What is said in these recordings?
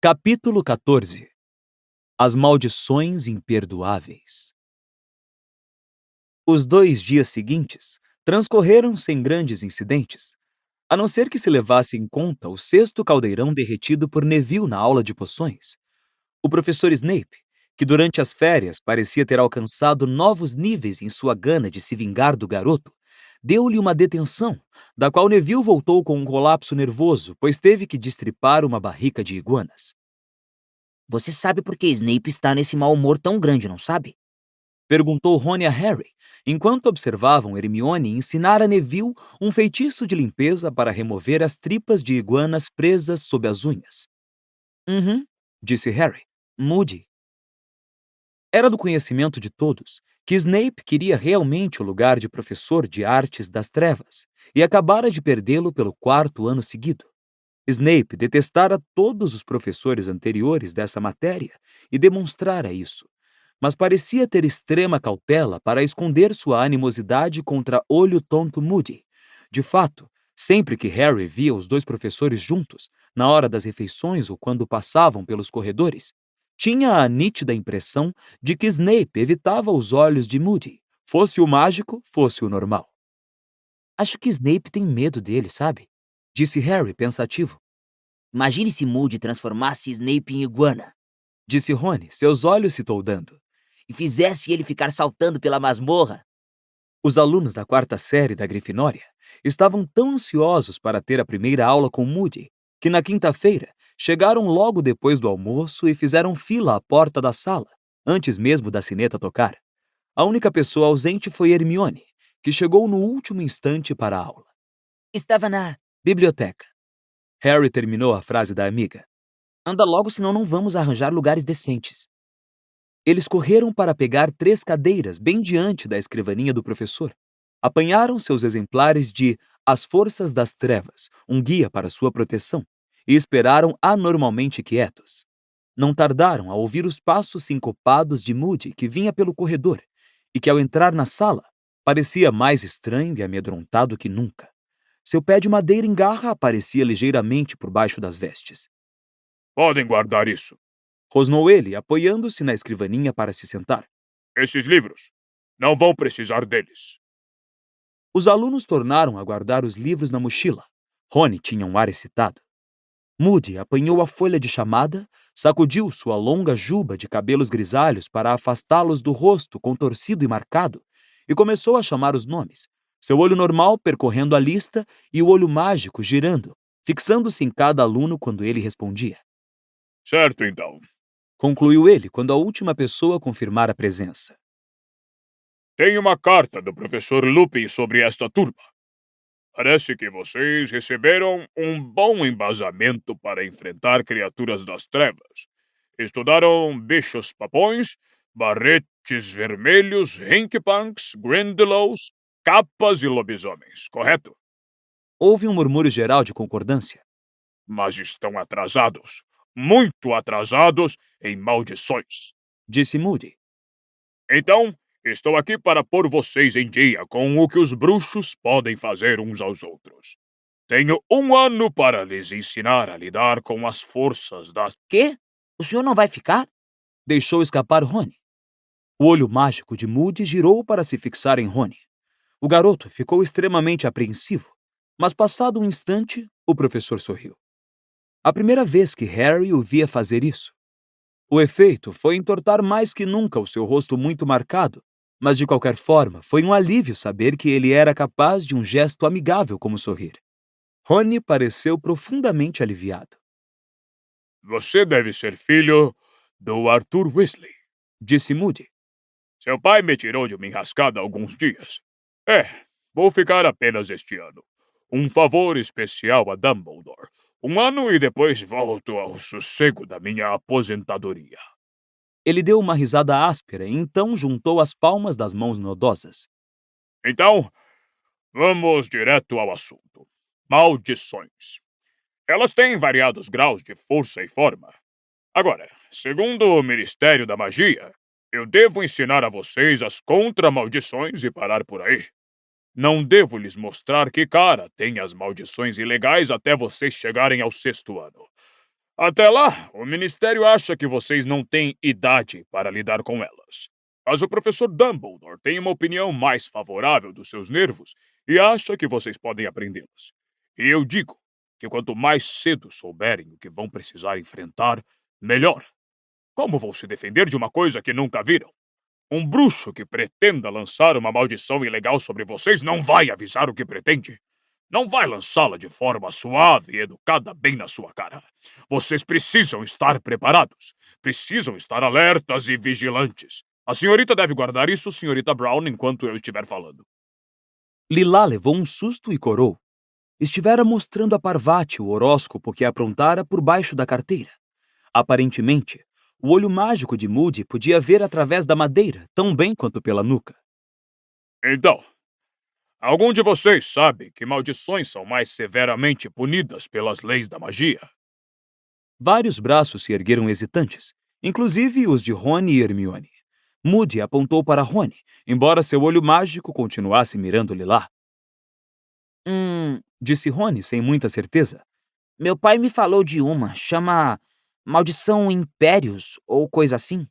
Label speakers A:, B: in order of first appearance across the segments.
A: Capítulo 14. As maldições imperdoáveis. Os 2 dias seguintes transcorreram sem grandes incidentes, a não ser que se levasse em conta o sexto caldeirão derretido por Neville na aula de poções. O professor Snape, que durante as férias parecia ter alcançado novos níveis em sua gana de se vingar do garoto, deu-lhe uma detenção, da qual Neville voltou com um colapso nervoso, pois teve que destripar uma barrica de iguanas.
B: Você sabe por que Snape está nesse mau humor tão grande, não sabe?
A: Perguntou Rony a Harry, enquanto observavam Hermione ensinar a Neville um feitiço de limpeza para remover as tripas de iguanas presas sob as unhas. Disse Harry.
B: Mude.
A: Era do conhecimento de todos que Snape queria realmente o lugar de professor de artes das trevas e acabara de perdê-lo pelo 4º ano seguido. Snape detestara todos os professores anteriores dessa matéria e demonstrara isso, mas parecia ter extrema cautela para esconder sua animosidade contra Olho Tonto Moody. De fato, sempre que Harry via os 2 professores juntos, na hora das refeições ou quando passavam pelos corredores, tinha a nítida impressão de que Snape evitava os olhos de Moody, fosse o mágico, fosse o normal.
B: Acho que Snape tem medo dele, sabe?
A: Disse Harry pensativo.
B: Imagine se Moody transformasse Snape em iguana
A: Disse Rony, seus olhos se toldando.
B: e fizesse ele ficar saltando pela masmorra.
A: Os alunos da 4ª série da Grifinória estavam tão ansiosos para ter a primeira aula com Moody que na quinta-feira chegaram logo depois do almoço e fizeram fila à porta da sala, antes mesmo da sineta tocar. A única pessoa ausente foi Hermione, que chegou no último instante para a aula.
B: Estava na
A: Biblioteca. Harry terminou a frase da amiga.
B: Anda logo, senão não vamos arranjar lugares decentes.
A: Eles correram para pegar 3 cadeiras bem diante da escrivaninha do professor. Apanharam seus exemplares de As Forças das Trevas, um guia para sua proteção, e esperaram anormalmente quietos. Não tardaram a ouvir os passos sincopados de Moody, que vinha pelo corredor, e que ao entrar na sala, parecia mais estranho e amedrontado que nunca. Seu pé de madeira em garra aparecia ligeiramente por baixo das vestes.
C: Podem guardar isso.
A: Rosnou ele, apoiando-se na escrivaninha para se sentar.
C: Esses livros. Não vão precisar deles.
A: Os alunos tornaram a guardar os livros na mochila. Rony tinha um ar excitado. Moody apanhou a folha de chamada, sacudiu sua longa juba de cabelos grisalhos para afastá-los do rosto contorcido e marcado, e começou a chamar os nomes, seu olho normal percorrendo a lista e o olho mágico girando, fixando-se em cada aluno quando ele respondia.
C: Certo, então.
A: Concluiu ele quando a última pessoa confirmara a presença.
C: Tenho uma carta do professor Lupin sobre esta turma. Parece que vocês receberam um bom embasamento para enfrentar criaturas das trevas. Estudaram bichos papões, barretes vermelhos, rinkypunks, grindelows, capas e lobisomens, correto?
A: Houve um murmúrio geral de concordância.
C: Mas estão atrasados, muito atrasados em maldições.
A: Disse Moody.
C: Então, estou aqui para pôr vocês em dia com o que os bruxos podem fazer uns aos outros. Tenho 1 ano para lhes ensinar a lidar com as forças das...
B: Quê? O senhor não vai ficar?
A: Deixou escapar Rony. O olho mágico de Moody girou para se fixar em Rony. O garoto ficou extremamente apreensivo, mas passado um instante, o professor sorriu. A primeira vez que Harry o via fazer isso. O efeito foi entortar mais que nunca o seu rosto muito marcado, mas de qualquer forma foi um alívio saber que ele era capaz de um gesto amigável como sorrir. Rony pareceu profundamente aliviado.
C: Você deve ser filho do Arthur Weasley,
A: Disse Moody.
C: Seu pai me tirou de uma enrascada há alguns dias. Vou ficar apenas este ano. Um favor especial a Dumbledore. 1 ano e depois volto ao sossego da minha aposentadoria.
A: Ele deu uma risada áspera e então juntou as palmas das mãos nodosas.
C: Então, vamos direto ao assunto. Maldições. Elas têm variados graus de força e forma. Agora, segundo o Ministério da Magia, eu devo ensinar a vocês as contra-maldições e parar por aí. Não devo lhes mostrar que cara tem as maldições ilegais até vocês chegarem ao 6º ano. Até lá, o Ministério acha que vocês não têm idade para lidar com elas. Mas o professor Dumbledore tem uma opinião mais favorável dos seus nervos e acha que vocês podem aprendê-las. E eu digo que quanto mais cedo souberem o que vão precisar enfrentar, melhor. Como vão se defender de uma coisa que nunca viram? Um bruxo que pretenda lançar uma maldição ilegal sobre vocês não vai avisar o que pretende. Não vai lançá-la de forma suave e educada bem na sua cara. Vocês precisam estar preparados. Precisam estar alertas e vigilantes. A senhorita deve guardar isso, senhorita Brown, enquanto eu estiver falando.
A: Lilá levou um susto e corou. Estivera mostrando a Parvati o horóscopo que aprontara por baixo da carteira. Aparentemente, o olho mágico de Moody podia ver através da madeira tão bem quanto pela nuca.
C: Então, algum de vocês sabe que maldições são mais severamente punidas pelas leis da magia?
A: Vários braços se ergueram hesitantes, inclusive os de Rony e Hermione. Moody apontou para Rony, embora seu olho mágico continuasse mirando Lilá. Disse Rony sem muita certeza.
B: Meu pai me falou de uma, chama Maldição Impérios ou coisa assim.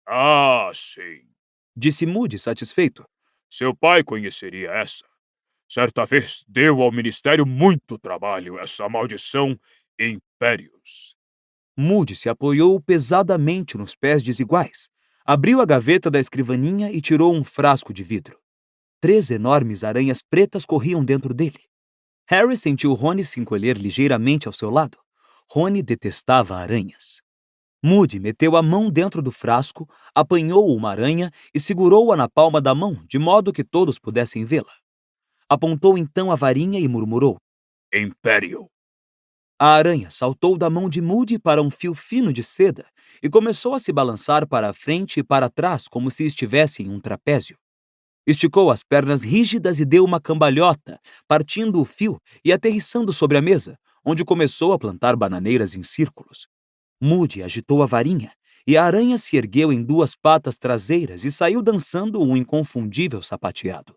C: Ah, sim.
A: Disse Moody satisfeito.
C: Seu pai conheceria essa. Certa vez deu ao Ministério muito trabalho essa maldição Impérios.
A: Moody se apoiou pesadamente nos pés desiguais, abriu a gaveta da escrivaninha e tirou um frasco de vidro. 3 enormes aranhas pretas corriam dentro dele. Harry sentiu Rony se encolher ligeiramente ao seu lado. Rony detestava aranhas. Moody meteu a mão dentro do frasco, apanhou uma aranha e segurou-a na palma da mão, de modo que todos pudessem vê-la. Apontou então a varinha e murmurou:
C: Império.
A: A aranha saltou da mão de Moody para um fio fino de seda e começou a se balançar para a frente e para trás como se estivesse em um trapézio. Esticou as pernas rígidas e deu uma cambalhota, partindo o fio e aterrissando sobre a mesa, onde começou a plantar bananeiras em círculos. Moody agitou a varinha e a aranha se ergueu em 2 patas traseiras e saiu dançando um inconfundível sapateado.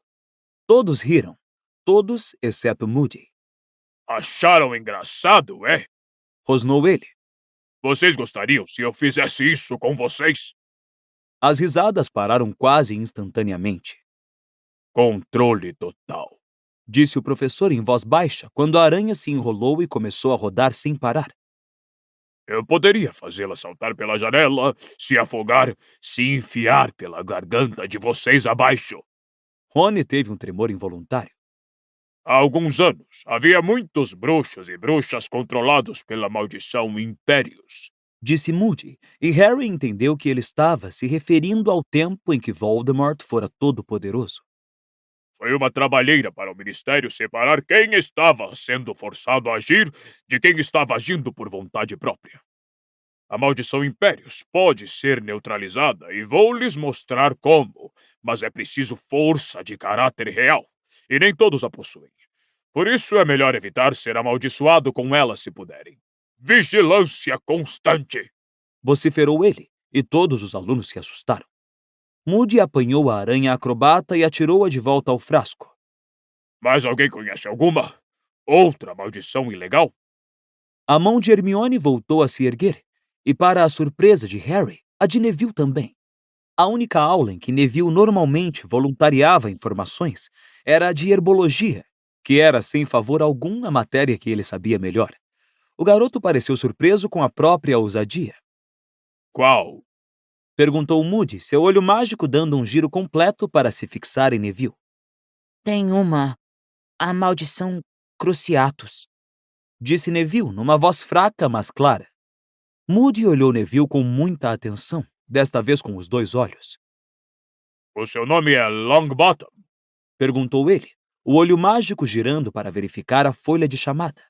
A: Todos riram, todos exceto Moody.
C: Acharam engraçado, é?
A: Rosnou ele.
C: Vocês gostariam se eu fizesse isso com vocês?
A: As risadas pararam quase instantaneamente.
C: Controle total.
A: Disse o professor em voz baixa quando a aranha se enrolou e começou a rodar sem parar.
C: Eu poderia fazê-la saltar pela janela, se afogar, se enfiar pela garganta de vocês abaixo.
A: Rony teve um tremor involuntário.
C: Há alguns anos, havia muitos bruxos e bruxas controlados pela maldição Impérios.
A: Disse Moody, e Harry entendeu que ele estava se referindo ao tempo em que Voldemort fora todo-poderoso.
C: Foi uma trabalheira para o Ministério separar quem estava sendo forçado a agir de quem estava agindo por vontade própria. A maldição Impérios pode ser neutralizada e vou lhes mostrar como, mas é preciso força de caráter real, e nem todos a possuem. Por isso é melhor evitar ser amaldiçoado com ela se puderem. Vigilância constante!
A: Vociferou ele, e todos os alunos se assustaram. Moody apanhou a aranha acrobata e atirou-a de volta ao frasco.
C: Mas alguém conhece alguma? Outra maldição ilegal?
A: A mão de Hermione voltou a se erguer, e para a surpresa de Harry, a de Neville também. A única aula em que Neville normalmente voluntariava informações era a de herbologia, que era sem favor algum a matéria que ele sabia melhor. O garoto pareceu surpreso com a própria ousadia.
C: Qual?
A: Perguntou Moody, seu olho mágico dando um giro completo para se fixar em Neville.
B: Tem a Maldição Cruciatus.
A: Disse Neville numa voz fraca, mas clara. Moody olhou Neville com muita atenção, desta vez com os 2 olhos.
C: O seu nome é Longbottom?
A: Perguntou ele, o olho mágico girando para verificar a folha de chamada.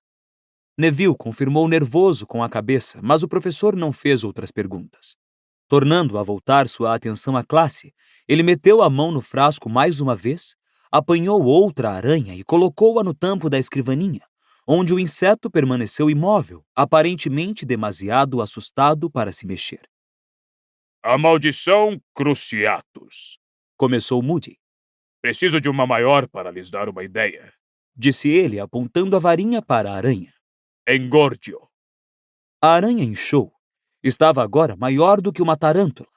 A: Neville confirmou nervoso com a cabeça, mas o professor não fez outras perguntas. Tornando a voltar sua atenção à classe, ele meteu a mão no frasco mais uma vez, apanhou outra aranha e colocou-a no tampo da escrivaninha, onde o inseto permaneceu imóvel, aparentemente demasiado assustado para se mexer.
C: A maldição Cruciatus.
A: Começou Moody.
C: Preciso de uma maior para lhes dar uma ideia.
A: Disse ele, apontando a varinha para a aranha.
C: Engordio.
A: A aranha inchou. Estava agora maior do que uma tarântula.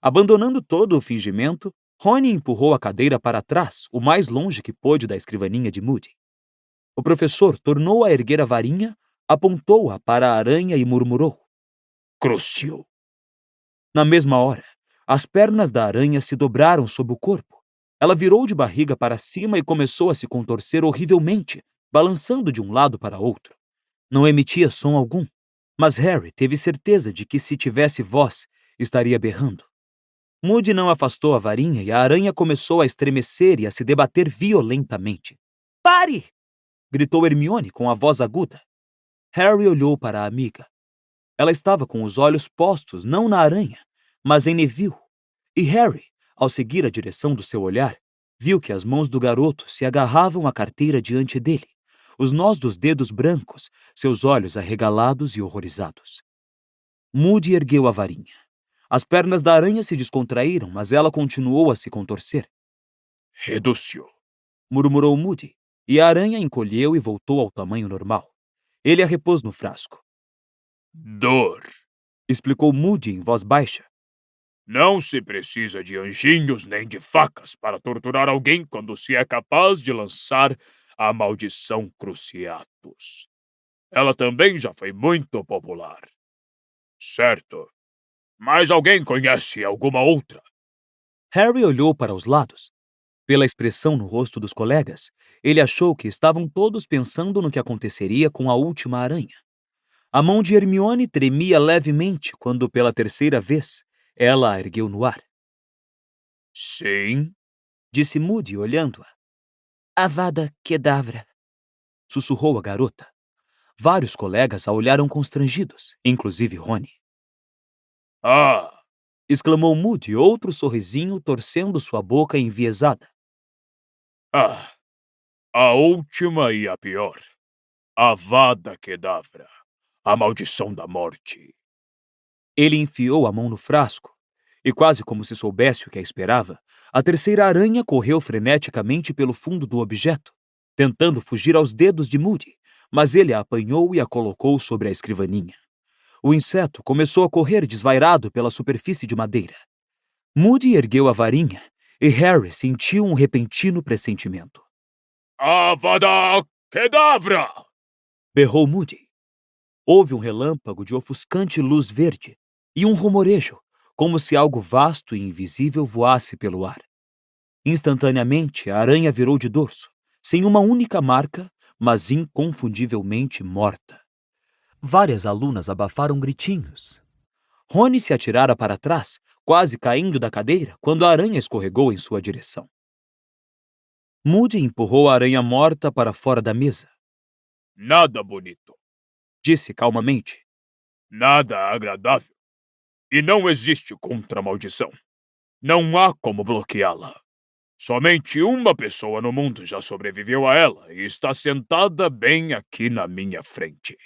A: Abandonando todo o fingimento, Rony empurrou a cadeira para trás, o mais longe que pôde da escrivaninha de Moody. O professor tornou a erguer a varinha, apontou-a para a aranha e murmurou:
C: Crucio.
A: Na mesma hora, as pernas da aranha se dobraram sob o corpo. Ela virou de barriga para cima e começou a se contorcer horrivelmente, balançando de um lado para outro. Não emitia som algum, mas Harry teve certeza de que, se tivesse voz, estaria berrando. Moody não afastou a varinha e a aranha começou a estremecer e a se debater violentamente. "Pare!" gritou Hermione com a voz aguda. Harry olhou para a amiga. Ela estava com os olhos postos não na aranha, mas em Neville. E Harry, ao seguir a direção do seu olhar, viu que as mãos do garoto se agarravam à carteira diante dele, os nós dos dedos brancos, seus olhos arregalados e horrorizados. Moody ergueu a varinha. As pernas da aranha se descontraíram, mas ela continuou a se contorcer.
C: Reducio.
A: Murmurou Moody, e a aranha encolheu e voltou ao tamanho normal. Ele a repôs no frasco.
C: Dor.
A: Explicou Moody em voz baixa.
C: Não se precisa de anjinhos nem de facas para torturar alguém quando se é capaz de lançar a maldição Cruciatus. Ela também já foi muito popular. Certo. Mas alguém conhece alguma outra?
A: Harry olhou para os lados. Pela expressão no rosto dos colegas, ele achou que estavam todos pensando no que aconteceria com a última aranha. A mão de Hermione tremia levemente quando, pela terceira vez, ela a ergueu no ar.
C: Sim,
A: Disse Moody, olhando-a.
B: Avada Kedavra.
A: Sussurrou a garota. Vários colegas a olharam constrangidos, inclusive Rony.
C: Ah,
A: Exclamou Moody, outro sorrisinho torcendo sua boca enviesada.
C: a última e a pior. Avada Kedavra, a maldição da morte.
A: Ele enfiou a mão no frasco, e quase como se soubesse o que a esperava, a terceira aranha correu freneticamente pelo fundo do objeto, tentando fugir aos dedos de Moody, mas ele a apanhou e a colocou sobre a escrivaninha. O inseto começou a correr desvairado pela superfície de madeira. Moody ergueu a varinha e Harry sentiu um repentino pressentimento.
C: Avada Kedavra!
A: Berrou Moody. Houve um relâmpago de ofuscante luz verde e um rumorejo, como se algo vasto e invisível voasse pelo ar. Instantaneamente, a aranha virou de dorso, sem uma única marca, mas inconfundivelmente morta. Várias alunas abafaram gritinhos. Rony se atirara para trás, quase caindo da cadeira, quando a aranha escorregou em sua direção. Moody empurrou a aranha morta para fora da mesa.
C: Nada bonito,
A: Disse calmamente.
C: nada agradável. E não existe contra-maldição. Não há como bloqueá-la. Somente uma pessoa no mundo já sobreviveu a ela e está sentada bem aqui na minha frente.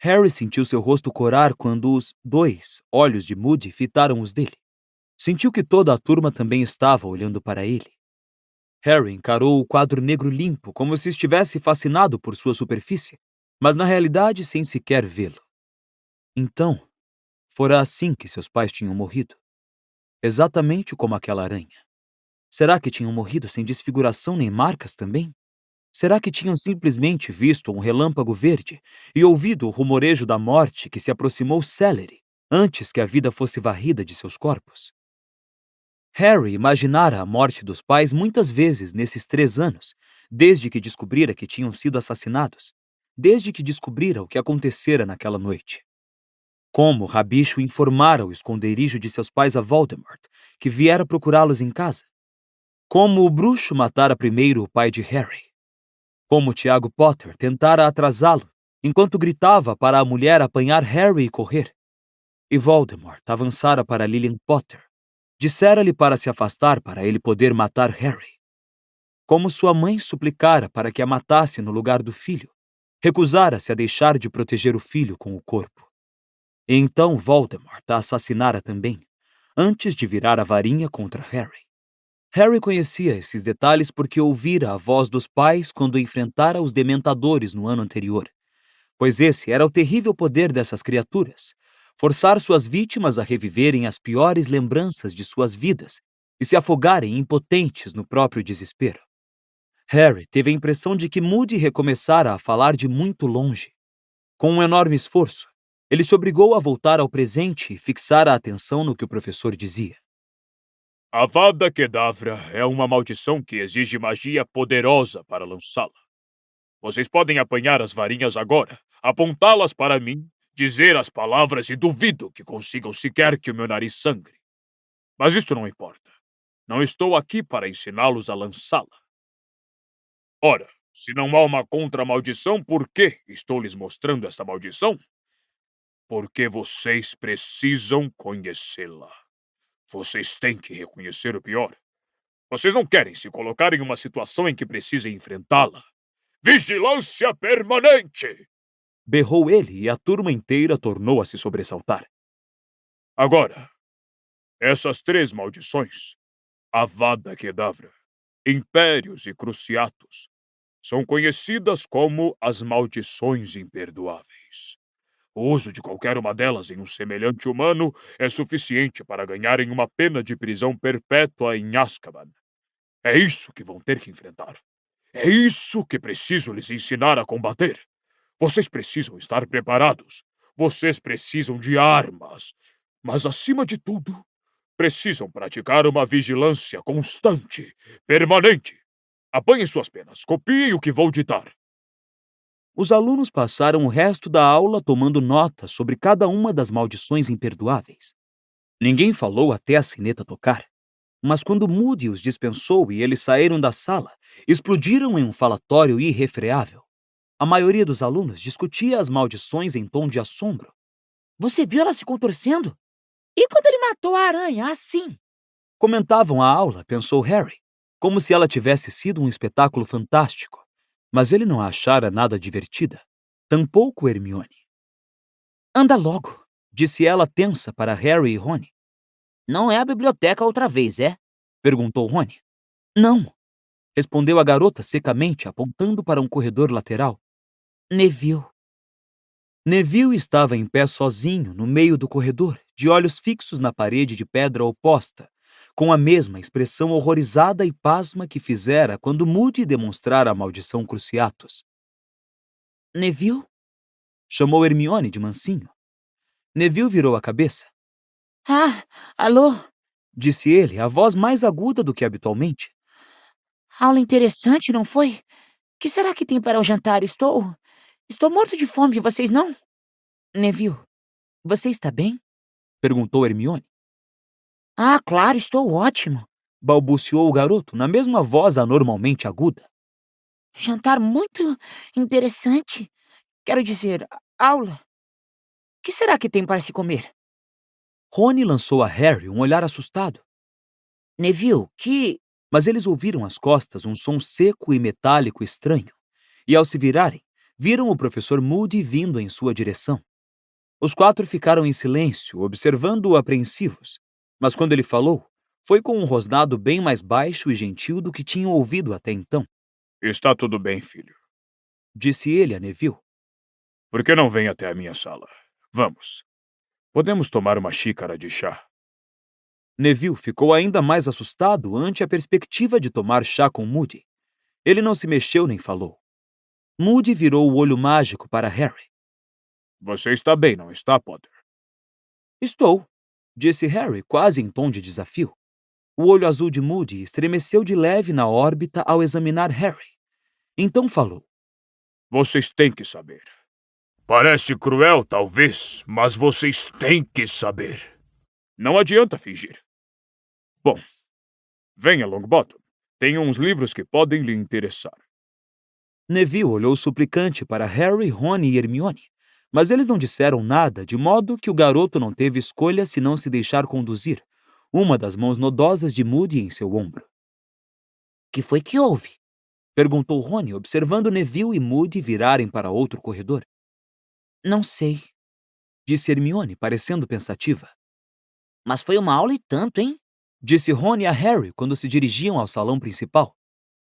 A: Harry sentiu seu rosto corar quando os 2 olhos de Moody fitaram os dele. Sentiu que toda a turma também estava olhando para ele. Harry encarou o quadro negro limpo como se estivesse fascinado por sua superfície, mas na realidade sem sequer vê-lo. Então, fora assim que seus pais tinham morrido. Exatamente como aquela aranha. Será que tinham morrido sem desfiguração nem marcas também? Será que tinham simplesmente visto um relâmpago verde e ouvido o rumorejo da morte que se aproximou célere antes que a vida fosse varrida de seus corpos? Harry imaginara a morte dos pais muitas vezes nesses 3 anos, desde que descobrira que tinham sido assassinados, desde que descobrira o que acontecera naquela noite. Como Rabicho informara o esconderijo de seus pais a Voldemort, que viera procurá-los em casa. Como o bruxo matara primeiro o pai de Harry. Como Tiago Potter tentara atrasá-lo, enquanto gritava para a mulher apanhar Harry e correr. E Voldemort avançara para Lilian Potter. Dissera-lhe para se afastar para ele poder matar Harry. Como sua mãe suplicara para que a matasse no lugar do filho, recusara-se a deixar de proteger o filho com o corpo. E então Voldemort a assassinara também, antes de virar a varinha contra Harry. Harry conhecia esses detalhes porque ouvira a voz dos pais quando enfrentara os dementadores no ano anterior, pois esse era o terrível poder dessas criaturas: forçar suas vítimas a reviverem as piores lembranças de suas vidas e se afogarem impotentes no próprio desespero. Harry teve a impressão de que Moody recomeçara a falar de muito longe. Com um enorme esforço, ele se obrigou a voltar ao presente e fixar a atenção no que o professor dizia.
C: Avada Kedavra é uma maldição que exige magia poderosa para lançá-la. Vocês podem apanhar as varinhas agora, apontá-las para mim, dizer as palavras e duvido que consigam sequer que o meu nariz sangre. Mas isto não importa. Não estou aqui para ensiná-los a lançá-la. Ora, se não há uma contra-maldição, por que estou lhes mostrando essa maldição? Porque vocês precisam conhecê-la. Vocês têm que reconhecer o pior. Vocês não querem se colocar em uma situação em que precisem enfrentá-la. Vigilância permanente!
A: Berrou ele e a turma inteira tornou a se sobressaltar.
C: Agora, essas 3 maldições, Avada Kedavra, Impérios e Cruciatus, são conhecidas como as maldições imperdoáveis. O uso de qualquer uma delas em um semelhante humano é suficiente para ganharem uma pena de prisão perpétua em Azkaban. É isso que vão ter que enfrentar. É isso que preciso lhes ensinar a combater. Vocês precisam estar preparados. Vocês precisam de armas. Mas, acima de tudo, precisam praticar uma vigilância constante, permanente. Apanhem suas penas, copiem o que vou ditar.
A: Os alunos passaram o resto da aula tomando notas sobre cada uma das maldições imperdoáveis. Ninguém falou até a sineta tocar, mas quando Moody os dispensou e eles saíram da sala, explodiram em um falatório irrefreável. A maioria dos alunos discutia as maldições em tom de assombro.
B: Você viu ela se contorcendo? E quando ele matou a aranha, assim?
A: Comentavam a aula, pensou Harry, como se ela tivesse sido um espetáculo fantástico. Mas ele não a achara nada divertida. Tampouco Hermione.
B: Anda logo,
A: Disse ela tensa para Harry e Rony.
B: não é a biblioteca outra vez, é?
A: Perguntou Rony. Não, respondeu a garota secamente, apontando para um corredor lateral.
B: Neville.
A: Neville estava em pé sozinho no meio do corredor, de olhos fixos na parede de pedra oposta, com a mesma expressão horrorizada e pasma que fizera quando Moody demonstrara a maldição Cruciatus.
B: Neville?
A: Chamou Hermione de mansinho. Neville virou a cabeça.
B: Ah, alô?
A: Disse ele, a voz mais aguda do que habitualmente.
B: Aula interessante, não foi? Que será que tem para o jantar? Estou morto de fome, vocês não? Neville, você está bem?
A: Perguntou Hermione.
B: Ah, claro, estou ótimo.
A: Balbuciou o garoto, na mesma voz anormalmente aguda.
B: Jantar muito interessante. Quero dizer, aula. Que será que tem para se comer?
A: Rony lançou a Harry um olhar assustado.
B: Neville,
A: Mas eles ouviram às costas um som seco e metálico estranho, e ao se virarem, viram o professor Moody vindo em sua direção. Os 4 ficaram em silêncio, observando-o apreensivos, mas quando ele falou, foi com um rosnado bem mais baixo e gentil do que tinham ouvido até então.
C: Está tudo bem, filho.
A: Disse ele a Neville.
C: Por que não vem até a minha sala? Vamos. Podemos tomar uma xícara de chá.
A: Neville ficou ainda mais assustado ante a perspectiva de tomar chá com Moody. Ele não se mexeu nem falou. Moody virou o olho mágico para Harry.
C: Você está bem, não está, Potter?
A: Estou, disse Harry, quase em tom de desafio. O olho azul de Moody estremeceu de leve na órbita ao examinar Harry. Então falou.
C: Vocês têm que saber. Parece cruel, talvez, mas vocês têm que saber. Não adianta fingir. Bom, venha, Longbottom. Tenho uns livros que podem lhe interessar.
A: Neville olhou suplicante para Harry, Rony e Hermione, mas eles não disseram nada, de modo que o garoto não teve escolha senão se deixar conduzir, uma das mãos nodosas de Moody em seu ombro.
B: que foi que houve?
A: Perguntou Rony, observando Neville e Moody virarem para outro corredor.
B: Não sei.
A: Disse Hermione, parecendo pensativa.
B: Mas foi uma aula e tanto, hein?
A: Disse Rony a Harry quando se dirigiam ao salão principal.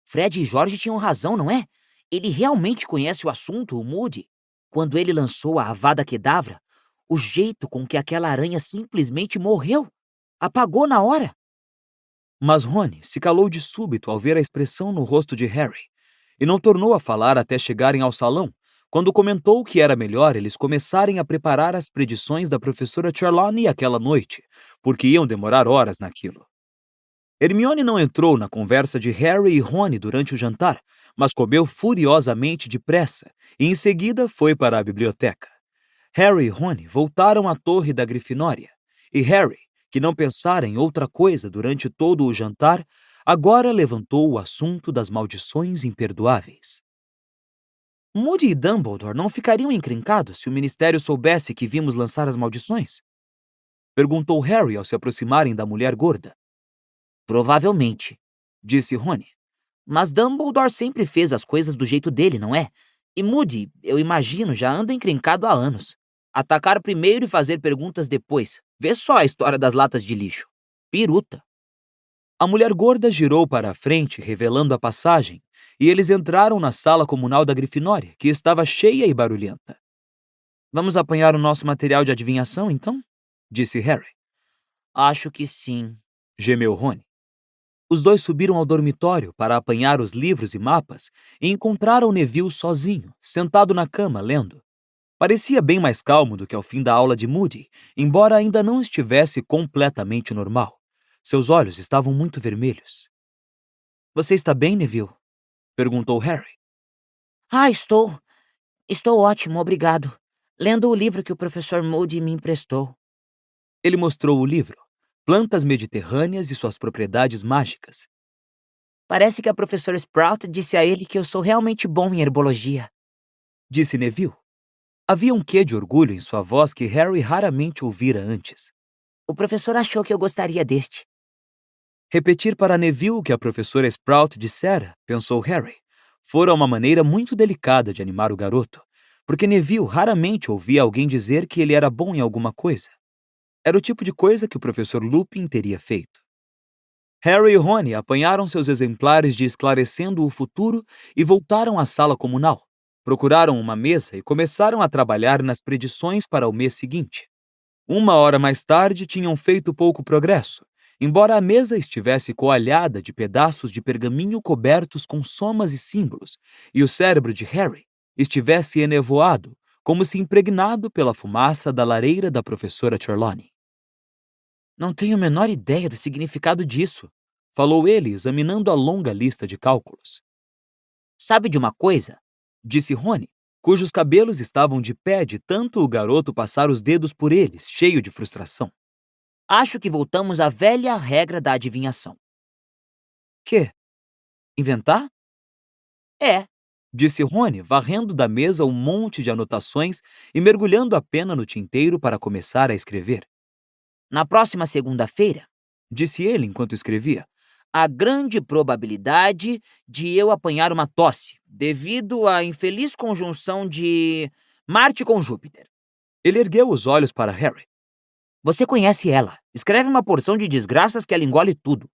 B: Fred e George tinham razão, não é? Ele realmente conhece o assunto, o Moody. Quando ele lançou a Avada Kedavra, o jeito com que aquela aranha simplesmente morreu. Apagou na hora.
A: Mas Rony se calou de súbito ao ver a expressão no rosto de Harry, e não tornou a falar até chegarem ao salão, quando comentou que era melhor eles começarem a preparar as predições da professora Trelawney aquela noite, porque iam demorar horas naquilo. Hermione não entrou na conversa de Harry e Rony durante o jantar, mas comeu furiosamente depressa e em seguida foi para a biblioteca. Harry e Rony voltaram à torre da Grifinória, e Harry, que não pensara em outra coisa durante todo o jantar, agora levantou o assunto das maldições imperdoáveis. Moody e Dumbledore não ficariam encrencados se o Ministério soubesse que vimos lançar as maldições? Perguntou Harry ao se aproximarem da mulher gorda.
B: Provavelmente, disse Rony. Mas Dumbledore sempre fez as coisas do jeito dele, não é? E Moody, eu imagino, já anda encrencado há anos. Atacar primeiro e fazer perguntas depois. Vê só a história das latas de lixo. Piruta.
A: A mulher gorda girou para a frente, revelando a passagem, e eles entraram na sala comunal da Grifinória, que estava cheia e barulhenta. Vamos apanhar o nosso material de adivinhação, então? Disse Harry.
B: Acho que sim,
A: Gemeu Rony. Os dois subiram ao dormitório para apanhar os livros e mapas e encontraram Neville sozinho, sentado na cama, lendo. Parecia bem mais calmo do que ao fim da aula de Moody, embora ainda não estivesse completamente normal. Seus olhos estavam muito vermelhos. Você está bem, Neville? Perguntou Harry.
B: Estou. Estou ótimo, obrigado. Lendo o livro que o professor Moody me emprestou.
A: Ele mostrou o livro, Plantas Mediterrâneas e suas Propriedades Mágicas.
B: Parece que a professora Sprout disse a ele que eu sou realmente bom em herbologia,
A: disse Neville. Havia um quê de orgulho em sua voz que Harry raramente ouvira antes.
B: O professor achou que eu gostaria deste.
A: Repetir para Neville o que a professora Sprout dissera, pensou Harry, fora uma maneira muito delicada de animar o garoto, porque Neville raramente ouvia alguém dizer que ele era bom em alguma coisa. Era o tipo de coisa que o professor Lupin teria feito. Harry e Rony apanharam seus exemplares de Esclarecendo o Futuro e voltaram à sala comunal. Procuraram uma mesa e começaram a trabalhar nas predições para o mês seguinte. 1 hora mais tarde, tinham feito pouco progresso, embora a mesa estivesse coalhada de pedaços de pergaminho cobertos com somas e símbolos, e o cérebro de Harry estivesse enevoado, como se impregnado pela fumaça da lareira da professora Trelawney. Não tenho a menor ideia do significado disso, falou ele, examinando a longa lista de cálculos.
B: Sabe de uma coisa?
A: Disse Rony, cujos cabelos estavam de pé de tanto o garoto passar os dedos por eles, cheio de frustração.
B: Acho que voltamos à velha regra da adivinhação.
A: Quê? Inventar?
B: É,
A: disse Rony, varrendo da mesa um monte de anotações e mergulhando a pena no tinteiro para começar a escrever.
B: Na próxima segunda-feira,
A: disse ele enquanto escrevia,
B: há grande probabilidade de eu apanhar uma tosse, devido à infeliz conjunção de Marte com Júpiter.
A: Ele ergueu os olhos para Harry.
B: Você conhece ela. Escreve uma porção de desgraças que ela engole tudo.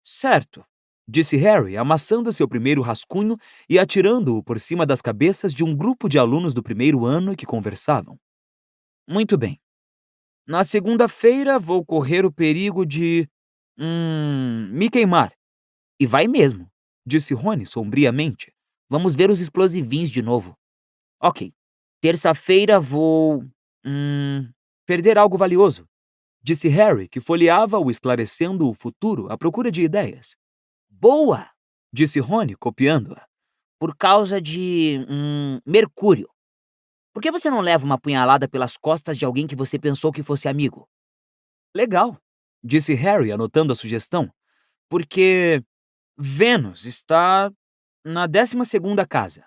A: Certo, disse Harry, amassando seu primeiro rascunho e atirando-o por cima das cabeças de um grupo de alunos do primeiro ano que conversavam. Muito bem. Na segunda-feira vou correr o perigo de... me queimar.
B: E vai mesmo,
A: disse Rony sombriamente.
B: Vamos ver os explosivins de novo. Ok. Terça-feira vou...
A: perder algo valioso, disse Harry, que folheava o Esclarecendo o Futuro à procura de ideias.
B: Boa!
A: Disse Rony, copiando-a.
B: Por causa de... Mercúrio. Por que você não leva uma punhalada pelas costas de alguém que você pensou que fosse amigo?
A: Legal, disse Harry, anotando a sugestão. Porque Vênus está na 12ª casa.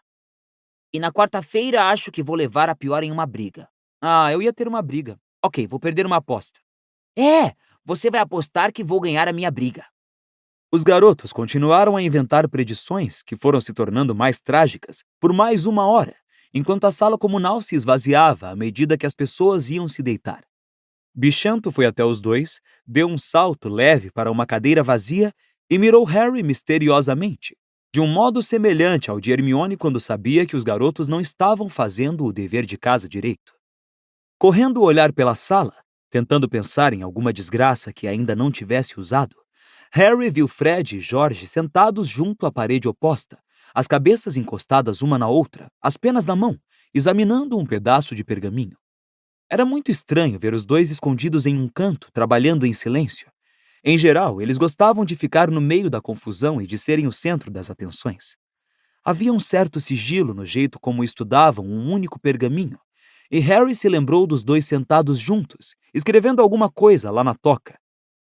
B: E na quarta-feira acho que vou levar a pior em uma briga.
A: Eu ia ter uma briga. Ok, vou perder uma aposta.
B: Você vai apostar que vou ganhar a minha briga.
A: Os garotos continuaram a inventar predições que foram se tornando mais trágicas por mais 1 hora, enquanto a sala comunal se esvaziava à medida que as pessoas iam se deitar. Bichento foi até os dois, deu um salto leve para uma cadeira vazia e mirou Harry misteriosamente, de um modo semelhante ao de Hermione quando sabia que os garotos não estavam fazendo o dever de casa direito. Correndo olhar pela sala, tentando pensar em alguma desgraça que ainda não tivesse usado, Harry viu Fred e George sentados junto à parede oposta, as cabeças encostadas uma na outra, as penas na mão, examinando um pedaço de pergaminho. Era muito estranho ver os dois escondidos em um canto, trabalhando em silêncio. Em geral, eles gostavam de ficar no meio da confusão e de serem o centro das atenções. Havia um certo sigilo no jeito como estudavam um único pergaminho, e Harry se lembrou dos dois sentados juntos, escrevendo alguma coisa lá na toca.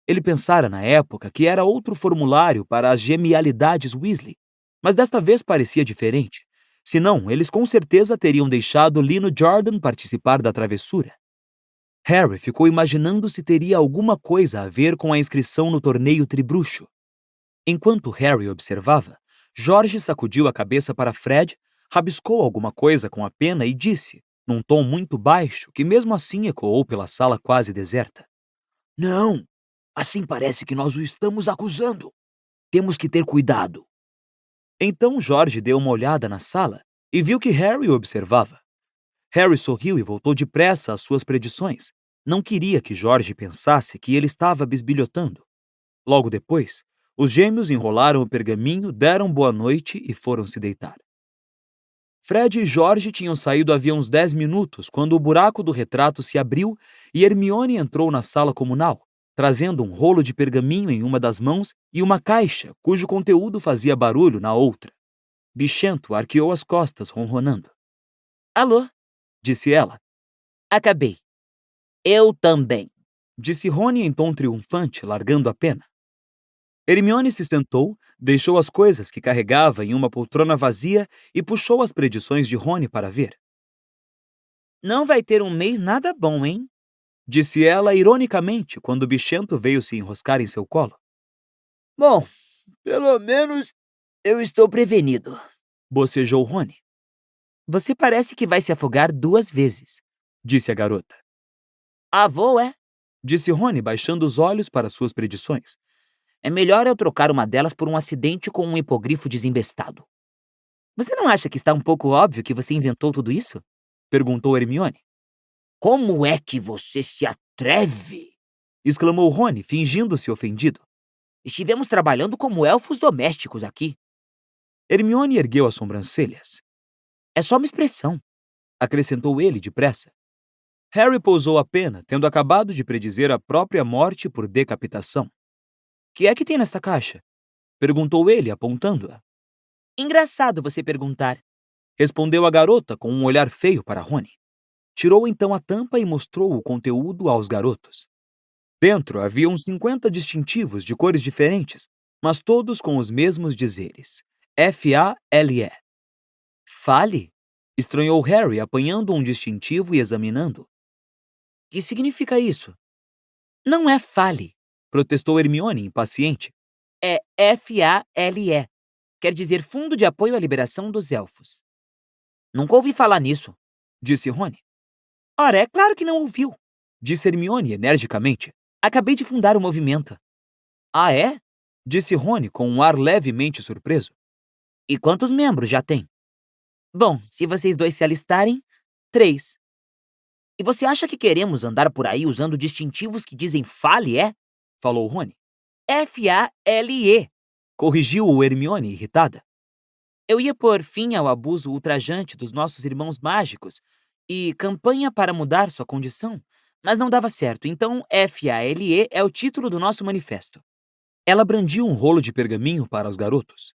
A: Ele pensara na época que era outro formulário para as genialidades Weasley, mas desta vez parecia diferente. Senão, eles com certeza teriam deixado Lino Jordan participar da travessura. Harry ficou imaginando se teria alguma coisa a ver com a inscrição no torneio tribruxo. Enquanto Harry observava, George sacudiu a cabeça para Fred, rabiscou alguma coisa com a pena e disse, num tom muito baixo, que mesmo assim ecoou pela sala quase deserta:
B: Não! Assim parece que nós o estamos acusando. Temos que ter cuidado.
A: Então George deu uma olhada na sala e viu que Harry o observava. Harry sorriu e voltou depressa às suas predições. Não queria que George pensasse que ele estava bisbilhotando. Logo depois, os gêmeos enrolaram o pergaminho, deram boa noite e foram se deitar. Fred e George tinham saído havia uns 10 minutos quando o buraco do retrato se abriu e Hermione entrou na sala comunal, trazendo um rolo de pergaminho em uma das mãos e uma caixa cujo conteúdo fazia barulho na outra. Bichento arqueou as costas, ronronando.
B: Alô?
A: Disse ela.
B: Acabei. Eu também.
A: Disse Rony em tom triunfante, largando a pena. Hermione se sentou, deixou as coisas que carregava em uma poltrona vazia e puxou as predições de Rony para ver.
B: Não vai ter um mês nada bom, hein?
A: Disse ela ironicamente quando o bichento veio se enroscar em seu colo.
B: Bom, pelo menos eu estou prevenido.
A: Bocejou Rony.
B: Você parece que vai se afogar 2 vezes.
A: Disse a garota.
B: Avô, é?
A: Disse Rony baixando os olhos para suas predições.
B: É melhor eu trocar uma delas por um acidente com um hipogrifo desembestado. Você não acha que está um pouco óbvio que você inventou tudo isso?
A: Perguntou Hermione.
B: Como é que você se atreve?
A: Exclamou Rony, fingindo-se ofendido.
B: Estivemos trabalhando como elfos domésticos aqui.
A: Hermione ergueu as sobrancelhas.
B: É só uma expressão,
A: acrescentou ele depressa. Harry pousou a pena, tendo acabado de predizer a própria morte por decapitação. Que é que tem nesta caixa? Perguntou ele, apontando-a.
B: Engraçado você perguntar.
A: Respondeu a garota com um olhar feio para Rony. Tirou então a tampa e mostrou o conteúdo aos garotos. Dentro havia uns 50 distintivos de cores diferentes, mas todos com os mesmos dizeres. F-A-L-E. Fale? Estranhou Harry, apanhando um distintivo e examinando. Que significa isso?
B: Não é fale,
A: protestou Hermione, impaciente.
B: É F-A-L-E. Quer dizer Fundo de Apoio à Liberação dos Elfos. Nunca ouvi falar nisso,
A: disse Rony.
B: Ora, é claro que não ouviu,
A: disse Hermione energicamente.
B: Acabei de fundar o movimento. Ah, é?
A: Disse Rony com um ar levemente surpreso.
B: E quantos membros já tem? Bom, se vocês dois se alistarem, 3. E você acha que queremos andar por aí usando distintivos que dizem fale, é?
A: Falou Rony.
B: F-A-L-E.
A: Corrigiu-o Hermione, irritada.
B: Eu ia pôr fim ao abuso ultrajante dos nossos irmãos mágicos e campanha para mudar sua condição, mas não dava certo, então F-A-L-E é o título do nosso manifesto.
A: Ela brandiu um rolo de pergaminho para os garotos.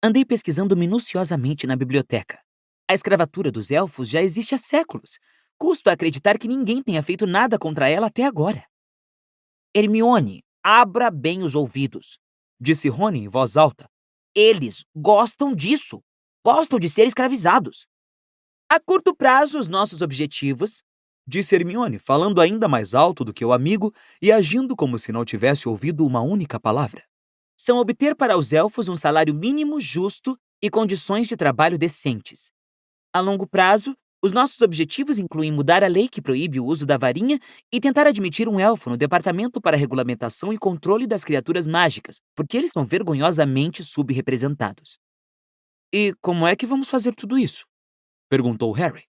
B: Andei pesquisando minuciosamente na biblioteca. A escravatura dos elfos já existe há séculos. Custo acreditar que ninguém tenha feito nada contra ela até agora. Hermione, abra bem os ouvidos,
A: disse Rony em voz alta.
B: Eles gostam disso. Gostam de ser escravizados. A curto prazo, os nossos objetivos,
A: disse Hermione, falando ainda mais alto do que o amigo e agindo como se não tivesse ouvido uma única palavra,
B: são obter para os elfos um salário mínimo justo e condições de trabalho decentes. A longo prazo, os nossos objetivos incluem mudar a lei que proíbe o uso da varinha e tentar admitir um elfo no Departamento para Regulamentação e Controle das Criaturas Mágicas, porque eles são vergonhosamente subrepresentados.
A: E como é que vamos fazer tudo isso? Perguntou Harry.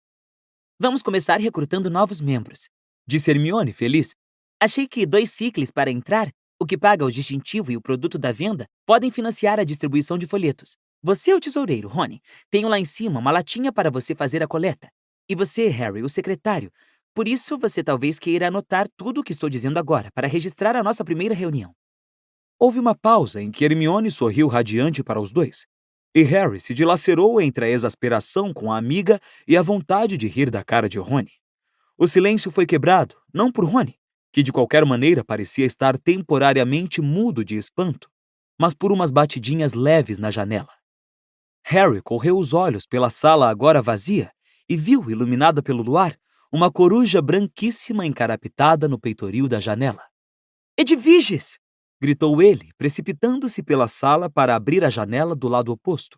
B: Vamos começar recrutando novos membros,
A: Disse Hermione, feliz.
B: Achei que 2 ciclos para entrar, o que paga o distintivo e o produto da venda, podem financiar a distribuição de folhetos. Você é o tesoureiro, Rony. Tenho lá em cima uma latinha para você fazer a coleta. E você, Harry, o secretário. Por isso, você talvez queira anotar tudo o que estou dizendo agora, para registrar a nossa primeira reunião.
A: Houve uma pausa em que Hermione sorriu radiante para os dois, e Harry se dilacerou entre a exasperação com a amiga e a vontade de rir da cara de Rony. O silêncio foi quebrado, não por Rony, que de qualquer maneira parecia estar temporariamente mudo de espanto, mas por umas batidinhas leves na janela. Harry correu os olhos pela sala agora vazia e viu, iluminada pelo luar, uma coruja branquíssima encarapitada no peitoril da janela. Edviges! Gritou ele, precipitando-se pela sala para abrir a janela do lado oposto.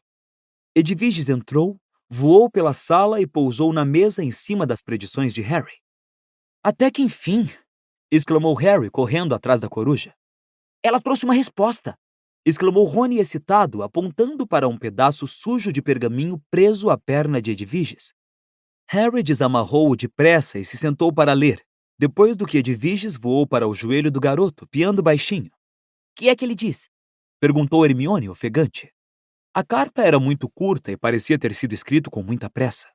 A: Edviges entrou, voou pela sala e pousou na mesa em cima das predições de Harry. Até que enfim! Exclamou Harry, correndo atrás da coruja.
B: Ela trouxe uma resposta!
A: Exclamou Rony excitado, apontando para um pedaço sujo de pergaminho preso à perna de Edviges. Harry desamarrou-o depressa e se sentou para ler, depois do que Edviges voou para o joelho do garoto, piando baixinho.
B: Que é que ele diz?
A: Perguntou Hermione, ofegante. A carta era muito curta e parecia ter sido escrito com muita pressa.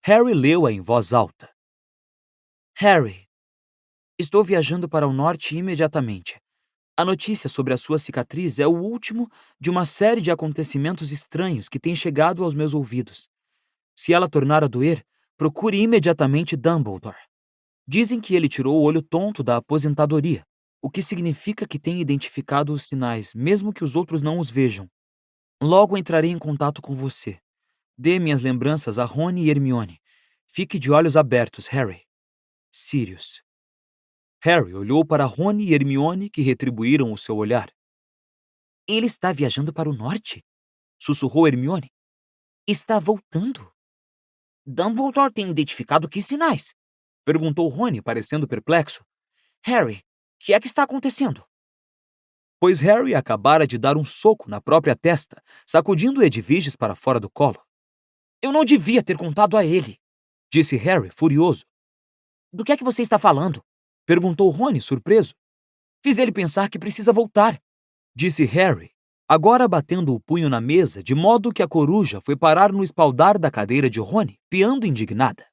A: Harry leu-a em voz alta. Harry, estou viajando para o norte imediatamente. A notícia sobre a sua cicatriz é o último de uma série de acontecimentos estranhos que tem chegado aos meus ouvidos. Se ela tornar a doer, procure imediatamente Dumbledore. Dizem que ele tirou o olho tonto da aposentadoria, o que significa que tem identificado os sinais, mesmo que os outros não os vejam. Logo entrarei em contato com você. Dê minhas lembranças a Rony e Hermione. Fique de olhos abertos, Harry. Sirius. Harry olhou para Rony e Hermione, que retribuíram o seu olhar.
B: Ele está viajando para o norte?
A: Sussurrou Hermione.
B: Está voltando. Dumbledore tem identificado que sinais?
A: Perguntou Rony, parecendo perplexo.
B: Harry, o que é que está acontecendo?
A: Pois Harry acabara de dar um soco na própria testa, sacudindo Edviges para fora do colo.
B: Eu não devia ter contado a ele,
A: disse Harry, furioso.
B: Do que é que você está falando?
A: Perguntou Rony, surpreso.
B: Fiz ele pensar que precisa voltar,
A: disse Harry, agora batendo o punho na mesa, de modo que a coruja foi parar no espaldar da cadeira de Rony, piando indignada.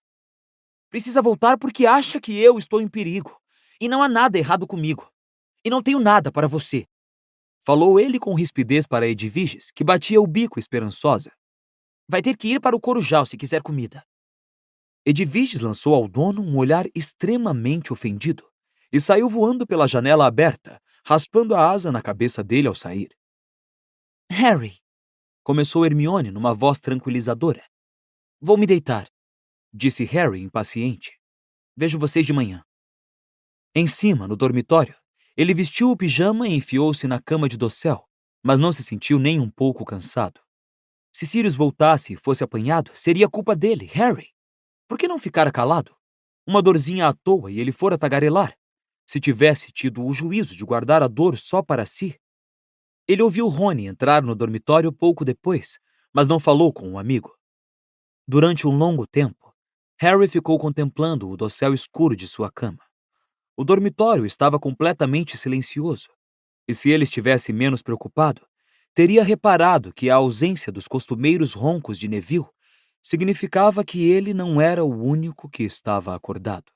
B: Precisa voltar porque acha que eu estou em perigo. E não há nada errado comigo. E não tenho nada para você.
A: Falou ele com rispidez para Edviges, que batia o bico esperançosa.
B: Vai ter que ir para o Corujal se quiser comida.
A: Edviges lançou ao dono um olhar extremamente ofendido e saiu voando pela janela aberta, raspando a asa na cabeça dele ao sair.
B: Harry,
A: começou Hermione numa voz tranquilizadora.
B: Vou me deitar,
A: disse Harry impaciente. Vejo vocês de manhã. Em cima, no dormitório, ele vestiu o pijama e enfiou-se na cama de dossel, mas não se sentiu nem um pouco cansado. Se Sirius voltasse e fosse apanhado, seria culpa dele, Harry. Por que não ficara calado? Uma dorzinha à toa e ele fora tagarelar. Se tivesse tido o juízo de guardar a dor só para si. Ele ouviu Rony entrar no dormitório pouco depois, mas não falou com o amigo. Durante um longo tempo, Harry ficou contemplando o dossel escuro de sua cama. O dormitório estava completamente silencioso, e se ele estivesse menos preocupado, teria reparado que a ausência dos costumeiros roncos de Neville significava que ele não era o único que estava acordado.